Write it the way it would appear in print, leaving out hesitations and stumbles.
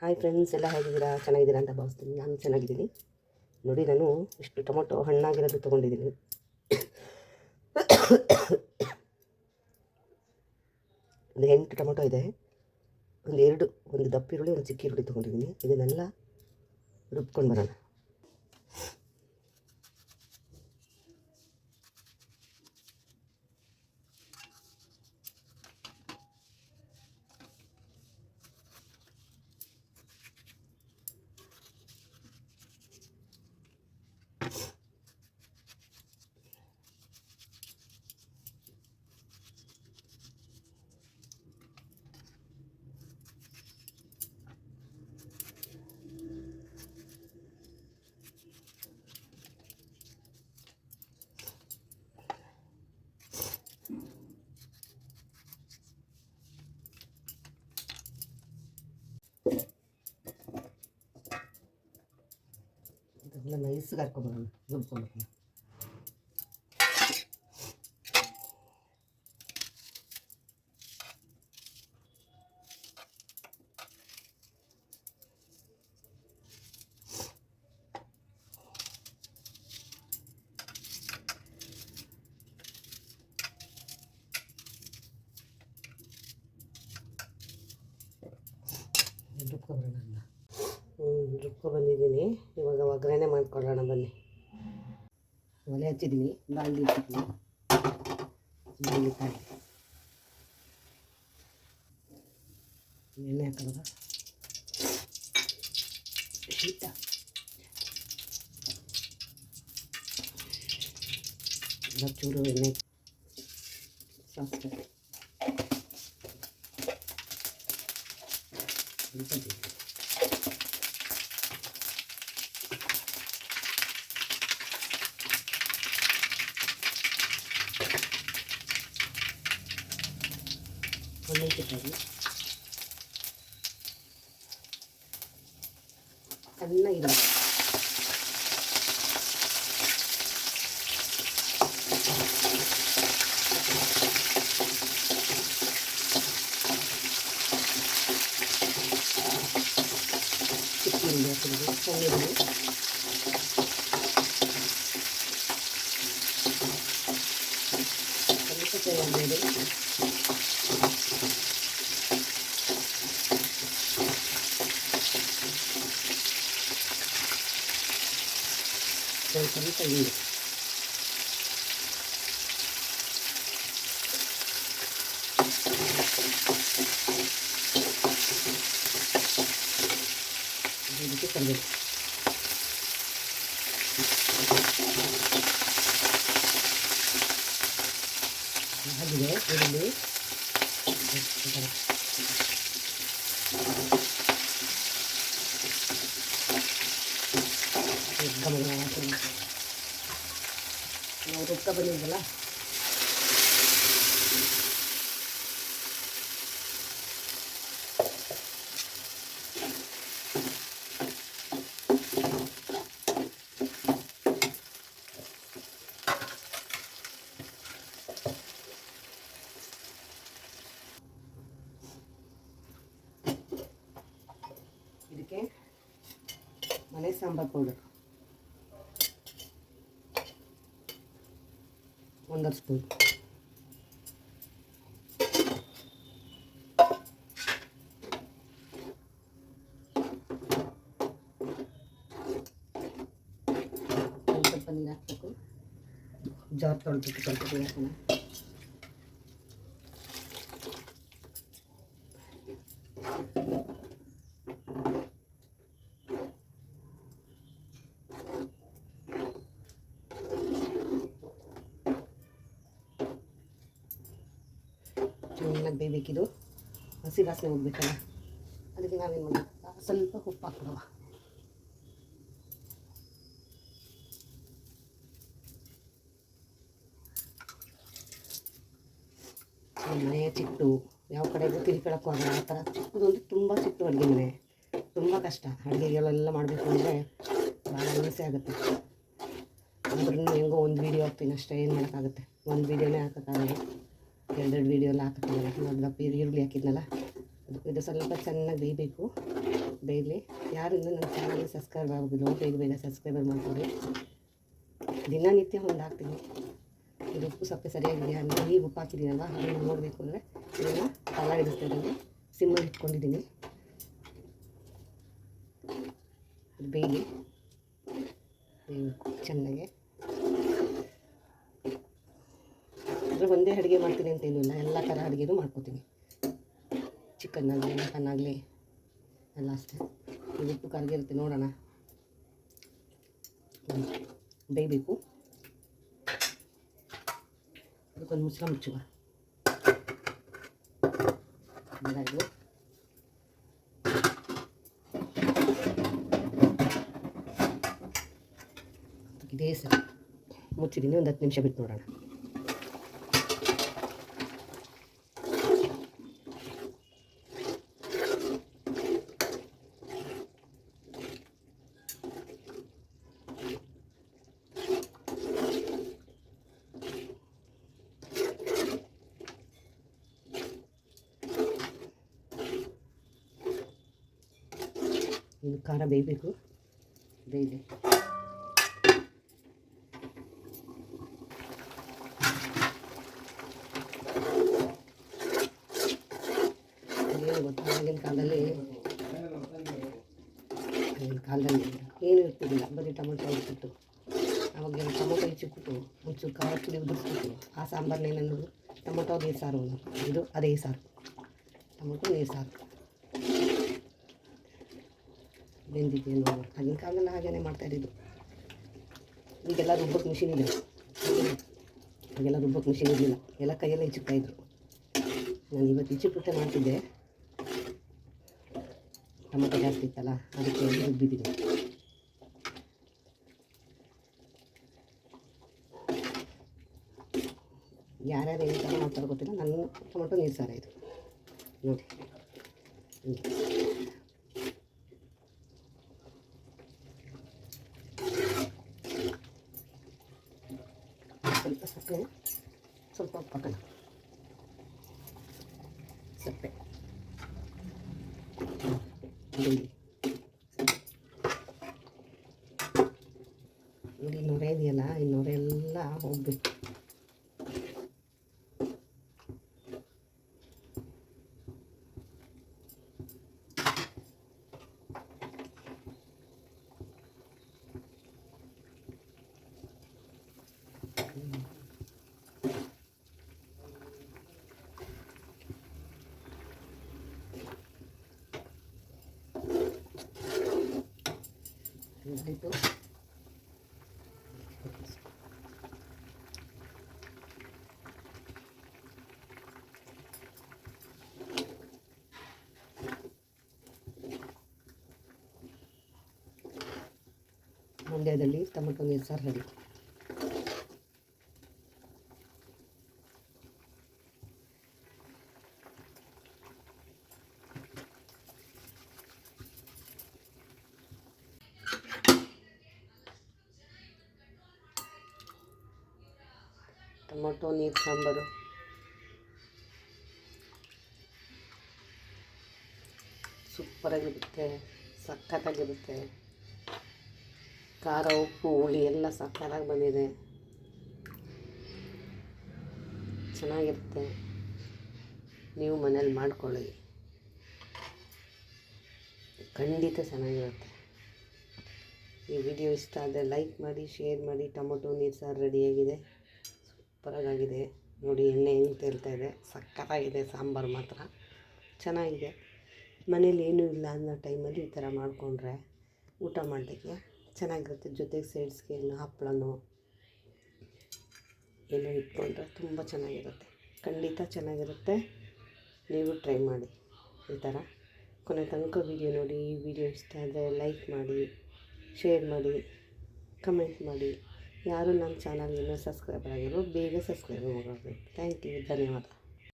Hi friends, ಎಲ್ಲ ಹೇಗಿದ್ದೀರಾ? ಚೆನ್ನಾಗಿದ್ದೀರಾ ಅಂತ ಭಾವಿಸ್ತೀನಿ. ನಾನು ಚೆನ್ನಾಗಿದ್ದೀನಿ. ನೋಡಿ, ನಾನು ಇಷ್ಟು ಟೊಮೊಟೊ ಹಣ್ಣಾಗಿರೋದು ತೊಗೊಂಡಿದ್ದೀನಿ. ಒಂದು 8 ಟೊಮೊಟೊ ಇದೆ. ಒಂದು ದಪ್ಪ ಈರುಳ್ಳಿ, ಒಂದು ಚಿಕ್ಕ ಈರುಳ್ಳಿ ತೊಗೊಂಡಿದ್ದೀನಿ. ಇದನ್ನೆಲ್ಲ ರುಬ್ಕೊಂಡು ಬರೋಣ. ಇದೆಲ್ಲ ನೈಸ್ಗೆ ಹಾಕ್ಕೊಂಬರೋಣ, ರುಬ್ಕೊಂಬರೋಣ. ರುಬ್ಕೊಂಡ್ಬಂದಿದ್ದೀನಿ. ಇವಾಗ ಒಗ್ಗರಣೆ ಮಾಡ್ಕೊಳ್ಳೋಣ ಬನ್ನಿ. ಒಲೆ ಹಚ್ಚಿದ್ದೀನಿ, ಬಾಣಲಿ ಇಟ್ಟಿದ್ದೀನಿ. ಕಾಯಿ ಎಣ್ಣೆ ಹಾಕೋದ ಶೀತ. ಚೂರು ಎಣ್ಣೆ ಸಾಸ್ವೆ ಮೆಣಸಿನಕಾಯಿ ಸಣ್ಣಗಿಡ, ಚಿಕ್ಕಿ ಹಾಕಿದ್ರು ಸಣ್ಣಗಿಡಲು, ಸ್ವಲ್ಪ ತೇವಾಗಿದೆ. ಸ್ವಲ್ಪ ನೀರು, ಇದಕ್ಕೆ ಕರಿಬೇವು, ಹಾಗಿದೆ ಈರುಳ್ಳಿ, ನಾವು ರುಬ್ಕ ಬಂದಿದ್ದಲ್ಲ ಇದಕ್ಕೆ ಮನೆ ಸಾಂಬಾರು ಪೌಡರ್ 1 ಸ್ಪೂನ್, ಸ್ವಲ್ಪ ನೀರು ಹಾಕಬೇಕು. ಜಾರ್ ತೊಳ್ಬಿಟ್ಟು ಸ್ವಲ್ಪ ನೀರು ಹಾಕೋಣ. ಚೆನ್ನಾಗಿ ಬೇಯಬೇಕಿದು, ಹಸಿ ವಾಸನೆ ಹೋಗ್ಬೇಕಲ್ಲ. ಅದಕ್ಕೆ ನಾವೇನು ಮಾಡಬೇಕು, ಸ್ವಲ್ಪ ಉಪ್ಪು ಹಾಕೋಣ. ಮನೆಯ ಚಿಟ್ಟು ಯಾವ ಕಡೆಗೂ ತಿರ್ಕೊಳ್ಳೋಕ್ಕೂ ಆಗಲ್ಲ. ಆ ಥರ ಚಿಕ್ಕದೊಂದು ತುಂಬ ಚಿಕ್ಕ ಅಡುಗೆ ಮನೆ, ತುಂಬ ಕಷ್ಟ. ಅಡುಗೆಗಳೆಲ್ಲ ಮಾಡಬೇಕು ಅಂದರೆ ಭಾಳ ಹಿಂಸೆ ಆಗುತ್ತೆ. ಆದ್ರೂ ಹೆಂಗೋ ಒಂದು ವೀಡಿಯೋ ಹಾಕ್ತೀನಿ ಅಷ್ಟೇ, ಏನು ಮಾಡೋಕ್ಕಾಗುತ್ತೆ. ಒಂದು ವೀಡಿಯೋನೇ ಹಾಕೋಕ್ಕಾಗಲ್ಲ, 2 ವೀಡಿಯೋ ಎಲ್ಲ ಹಾಕೋಕ್ಕಾಗಲ್ಲ. ದಪ್ಪ ಈರುಳ್ಳಿ ಹಾಕಿದ್ನಲ್ಲ, ಇದು ಸ್ವಲ್ಪ ಚೆನ್ನಾಗಿ ಬೇಯಬೇಕು. ಬೇಯಲಿ. ಯಾರು ಇನ್ನೂ ನನ್ನ ಚಾನಲ್ಗೆ ಸಬ್ಸ್ಕ್ರೈಬ್ ಆಗೋದಿಲ್ಲ, ಬೇಗ ಬೇಗ ಸಬ್ಸ್ಕ್ರೈಬರ್ ಮಾಡ್ಕೊಳ್ಳಿ. ದಿನನಿತ್ಯ ಒಂದು ಹಾಕ್ತೀನಿ. ಇದು ಉಪ್ಪು ಸಪ್ಪೆ ಸರಿಯಾಗಿದೆಯಾ ಅಂತ ಈಗ ಉಪ್ಪು ಹಾಕಿದ್ದೀನಲ್ವ, ಅದನ್ನು ನೋಡಬೇಕು ಅಂದರೆ ಇದನ್ನು ಕಲಾವಿಡಿಸ್ತಾಯಿದ್ದೀನಿ. ಸಿಮ್ಮಲ್ಲಿ ಇಟ್ಕೊಂಡಿದ್ದೀನಿ. ಬೇಯಲಿ, ಬೇಯಬೇಕು ಚೆನ್ನಾಗೆ. ಅಂದರೆ ಒಂದೇ ಅಡುಗೆ ಮಾಡ್ತೀನಿ ಅಂತ ಏನಿಲ್ಲ, ಎಲ್ಲ ಥರ ಅಡುಗೆನೂ ಮಾಡ್ಕೊತೀನಿ. ಚಿಕನ್ ಆಗಲಿ ಮಟನ್ ಆಗಲಿ ಎಲ್ಲ ಅಷ್ಟೇ. ಇದು ಉಪ್ಪು ಕರಗಿರುತ್ತೆ, ನೋಡೋಣ. ಬೇಯಬೇಕು. ಅದಕ್ಕೊಂದು ಮುಚ್ಚಳ ಮುಚ್ಚುವ ಇದು. ಇದೇ ಸರಿ ಮುಚ್ಚಿದ್ದೀನಿ. ಒಂದು 10 ನಿಮಿಷ ಬಿಟ್ಟು ನೋಡೋಣ. ಇದು ಖಾರ ಬೇಯಬೇಕು. ಬೇಯಲಿ. ಏನು ಗೊತ್ತಾ, ಆಗಿನ ಕಾಲದಲ್ಲಿ ಏನೂ ಇರ್ತಿರಲಿಲ್ಲ, ಬರೀ ಟೊಮೊಟೊ ಇರ್ತಿತ್ತು. ಅವಾಗ ಟೊಮೊಟೊ ಹೆಚ್ಚಿಬಿಟ್ಟು ಒಂಚೂರು ಖಾರ ಪುಡಿ ಉದುರಿಸ್ಬಿಟ್ಟು ಆ ಸಾಂಬಾರನ್ನ ಏನನ್ನೋದು ಟೊಮೊಟೊ ನೀರು ಸಾರು ಅನ್ನೋದು. ಇದು ಅದೇ ಸಾರು, ಟೊಮೊಟೊ ನೀರು ಸಾರು. ಬೆಂದಿದೆಯೋ ನೋಡಿ. ಆಗಿನ ಕಾಲದಲ್ಲಿ ಹಾಗೇ ಮಾಡ್ತಾಯಿದ್ದು. ಈಗೆಲ್ಲ ರುಬ್ಬಕ್ಕೆ ಮಿಷಿನ್ ಇದೆ. ಆಗೆಲ್ಲ ರುಬ್ಬಕ್ಕೆ ಮಿಷಿನ್ ಇರಲಿಲ್ಲ, ಎಲ್ಲ ಕೈಯಲ್ಲೇ ಹೆಚ್ಚಿಕ್ತಾಯಿದ್ರು. ನಾನು ಇವತ್ತು ಹೆಚ್ಚಿಬಿಟ್ಟೆ ಮಾಡ್ತಿದ್ದೆ, ಟೊಮೊಟೊ ಜಾಸ್ತಿ ಇತ್ತಲ್ಲ ಅದಕ್ಕೆ ರುಬ್ಬಿದ್ದೀನಿ. ಯಾರ್ಯಾರು ಏನು ಥರ ಮಾಡ್ತಾರೋ ಗೊತ್ತಿಲ್ಲ, ನಾನು ಟೊಮೊಟೊ ನೀರು ಸಾರ ಇದು ನೋಡಿ. ಸ್ವಲ್ಪ ಸಪ್ಪೆ, ಸ್ವಲ್ಪ ಉಪ್ಪು ಹಾಕೋಣ. ಸಪ್ಪೆ ನೋಡಿ, ನೊರೆ ಇದೆಯಲ್ಲ, ಈ ನೊರೆ ಎಲ್ಲ ಹೋಗ್ಬೇಕು. ಆಯಿತು. ಮಂಡ್ಯದಲ್ಲಿ ಟೊಮೊಟೊ ನೀರು ಸಾರು ರೆಡಿ. ಟೊಮೊಟೊ ನೀರು ಸಾಂಬಾರು ಸೂಪರಾಗಿರುತ್ತೆ, ಸಖತ್ತಾಗಿರುತ್ತೆ. ಖಾರ ಉಪ್ಪು ಹುಳಿ ಎಲ್ಲ ಸಖತ್ತಾಗಿ ಬಂದಿದೆ, ಚೆನ್ನಾಗಿರುತ್ತೆ. ನೀವು ಮನೇಲಿ ಮಾಡ್ಕೊಳ್ಳಿ, ಖಂಡಿತ ಚೆನ್ನಾಗಿರುತ್ತೆ. ಈ ವಿಡಿಯೋ ಇಷ್ಟ ಆದರೆ ಲೈಕ್ ಮಾಡಿ, ಶೇರ್ ಮಾಡಿ. ಟೊಮೊಟೊ ನೀರು ಸಾರು ರೆಡಿಯಾಗಿದೆ, ಸೂಪರಾಗಿದೆ ನೋಡಿ. ಎಣ್ಣೆ ಹೆಂಗೆ ತೇಲ್ತಾ ಇದೆ, ಸಖತ್ತಾಗಿದೆ. ಸಾಂಬಾರು ಮಾತ್ರ ಚೆನ್ನಾಗಿದೆ. ಮನೇಲಿ ಏನೂ ಇಲ್ಲ ಅನ್ನೋ ಟೈಮಲ್ಲಿ ಈ ಥರ ಮಾಡಿಕೊಂಡ್ರೆ ಊಟ ಮಾಡಲಿಕ್ಕೆ ಚೆನ್ನಾಗಿರುತ್ತೆ. ಜೊತೆಗೆ ಸೈಡ್ಸ್ಗೆ ಹಪ್ಪಳನೋ ಏನೋ ಇಟ್ಕೊಂಡ್ರೆ ತುಂಬ ಚೆನ್ನಾಗಿರುತ್ತೆ, ಖಂಡಿತ ಚೆನ್ನಾಗಿರುತ್ತೆ. ನೀವು ಟ್ರೈ ಮಾಡಿ ಈ ಥರ. ಕೊನೆ ತನಕ ವೀಡಿಯೋ ನೋಡಿ. ಈ ವಿಡಿಯೋ ಇಷ್ಟ ಆದರೆ ಲೈಕ್ ಮಾಡಿ, ಶೇರ್ ಮಾಡಿ, ಕಮೆಂಟ್ ಮಾಡಿ. ಯಾರು ನನ್ನ ಚಾನಲ್ ಇನ್ನೂ ಸಬ್ಸ್ಕ್ರೈಬರ್ ಆಗಿರೋ ಬೇಗ ಸಬ್ಸ್ಕ್ರೈಬ್ ಮಾಡೋದು. ಥ್ಯಾಂಕ್ ಯು, ಧನ್ಯವಾದ.